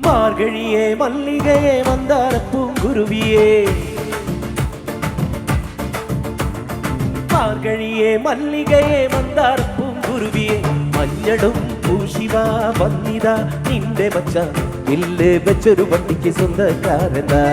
മാർഗഴിയെ മല്ലികയെ മന്ദാരപ്പൂങ്കുരുവിയേ മാർഗഴിയെ മല്ലികയെ മന്ദാരപ്പൂങ്കുരുവിയെ മഞ്ഞളും പൂശിവാ വന്നിതാ നിന്റെ മച്ചാൻ വില്ല് വെച്ചൊരു വണ്ടിക്ക് സ്വന്തക്കാരനാ.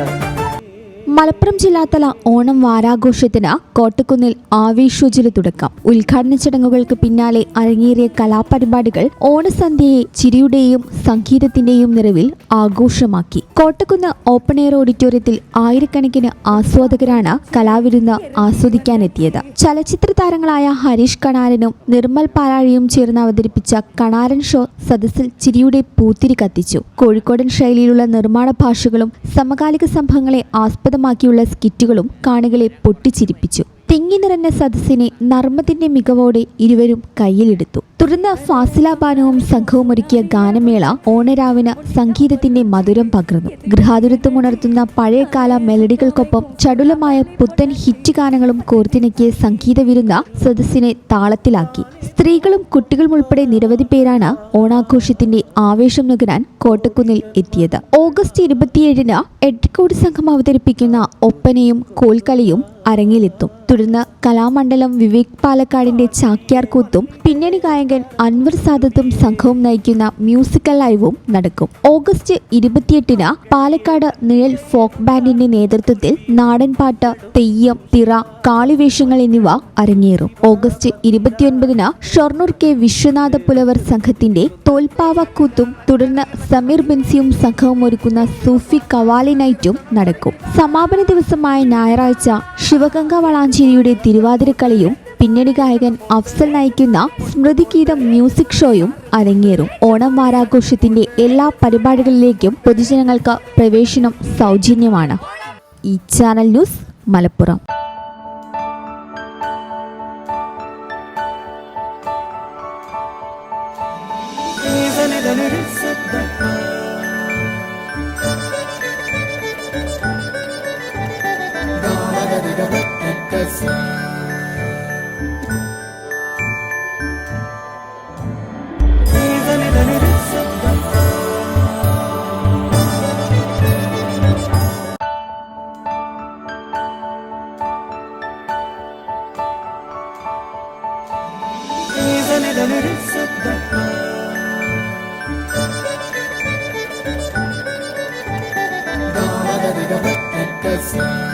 മലപ്പുറം ജില്ലാതല ഓണം വാരാഘോഷത്തിന് കോട്ടക്കുന്നിൽ ആവേശോജ്വല തുടക്കം. ഉദ്ഘാടന ചടങ്ങുകൾക്ക് പിന്നാലെ അരങ്ങേറിയ കലാപരിപാടികൾ ഓണസന്ധ്യയെ ചിരിയുടെയും സംഗീതത്തിന്റെയും നിറവിൽ ആഘോഷമാക്കി. കോട്ടക്കുന്ന് ഓപ്പൺ എയർ ഓഡിറ്റോറിയത്തിൽ ആയിരക്കണക്കിന് ആസ്വാദകരാണ് കലാവിരുന്ന് ആസ്വദിക്കാനെത്തിയത്. ചലച്ചിത്ര താരങ്ങളായ ഹരീഷ് കണാരനും നിർമ്മൽ പാലാഴിയും ചേർന്ന് അവതരിപ്പിച്ച കണാരൻ ഷോ സദസ്സിൽ ചിരിയുടെ പൂത്തിരി കത്തിച്ചു. കോഴിക്കോടൻ ശൈലിയിലുള്ള നിർമ്മാണ ഭാഷകളും സമകാലിക സംഭവങ്ങളെ ആസ്പദമാക്കിയുള്ള സ്കിറ്റുകളും കാണികളെ പൊട്ടിച്ചിരിപ്പിച്ചു. തിങ്ങി നിറഞ്ഞ സദസ്സിനെ നർമ്മത്തിന്റെ മികവോടെ ഇരുവരും കയ്യിലെടുത്തു. തുടർന്ന് ഫാസില ബാനുവും സംഘവും ഒരുക്കിയ ഗാനമേള ഓണരാവിന് സംഗീതത്തിന്റെ മധുരം പകർന്നു. ഗൃഹാതുരത്വമുണർത്തുന്ന പഴയകാല മെലഡികൾക്കൊപ്പം ചടുലമായ പുത്തൻ ഹിറ്റ് ഗാനങ്ങളും കോർത്തിണക്കിയ സംഗീത വിരുന്ന സദസ്സിനെ താളത്തിലാക്കി. സ്ത്രീകളും കുട്ടികളും ഉൾപ്പെടെ നിരവധി പേരാണ് ഓണാഘോഷത്തിന്റെ ആവേശം നുകരാൻ കോട്ടക്കുന്നിൽ എത്തിയത്. ഓഗസ്റ്റ് 27-ന് എട്ടിക്കോട് സംഘം അവതരിപ്പിക്കുന്ന ഒപ്പനയും കോൽക്കളിയും അരങ്ങിലെത്തും. തുടർന്ന് കലാമണ്ഡലം വിവേക് പാലക്കാടിന്റെ ചാക്യാർ കൂത്തും പിന്നണി ഗായകൻ അൻവർ സാദത്തും സംഘവും നയിക്കുന്ന മ്യൂസിക്കൽ ലൈവും നടക്കും. ഓഗസ്റ്റ് 28-ന് പാലക്കാട് നിഴൽ ഫോക്ക് ബാൻഡിന്റെ നേതൃത്വത്തിൽ നാടൻപാട്ട്, തെയ്യം, തിറ, കാളിവേഷങ്ങൾ എന്നിവ അരങ്ങേറും. ഓഗസ്റ്റ് 29-ന് ഷൊർണൂർ കെ വിശ്വനാഥ പുലവർ സംഘത്തിന്റെ തോൽപ്പാവക്കൂത്തും തുടർന്ന് സമീർ ബെൻസിയും സംഘവും ഒരുക്കുന്ന സൂഫി കവാലി നൈറ്റും നടക്കും. സമാപന ദിവസമായ ഞായറാഴ്ച ശിവഗംഗ വളാഞ്ചേരിയുടെ തിരുവാതിരക്കളിയും പിന്നണി ഗായകൻ അഫ്സൽ നയിക്കുന്ന സ്മൃതിഗീതം മ്യൂസിക് ഷോയും അരങ്ങേറും. ഓണം വാരാഘോഷത്തിന്റെ എല്ലാ പരിപാടികളിലേക്കും പൊതുജനങ്ങൾക്ക് പ്രവേശനം സൗജന്യമാണ്. ഈ ചാനൽ ന്യൂസ് മലപ്പുറം. Yes.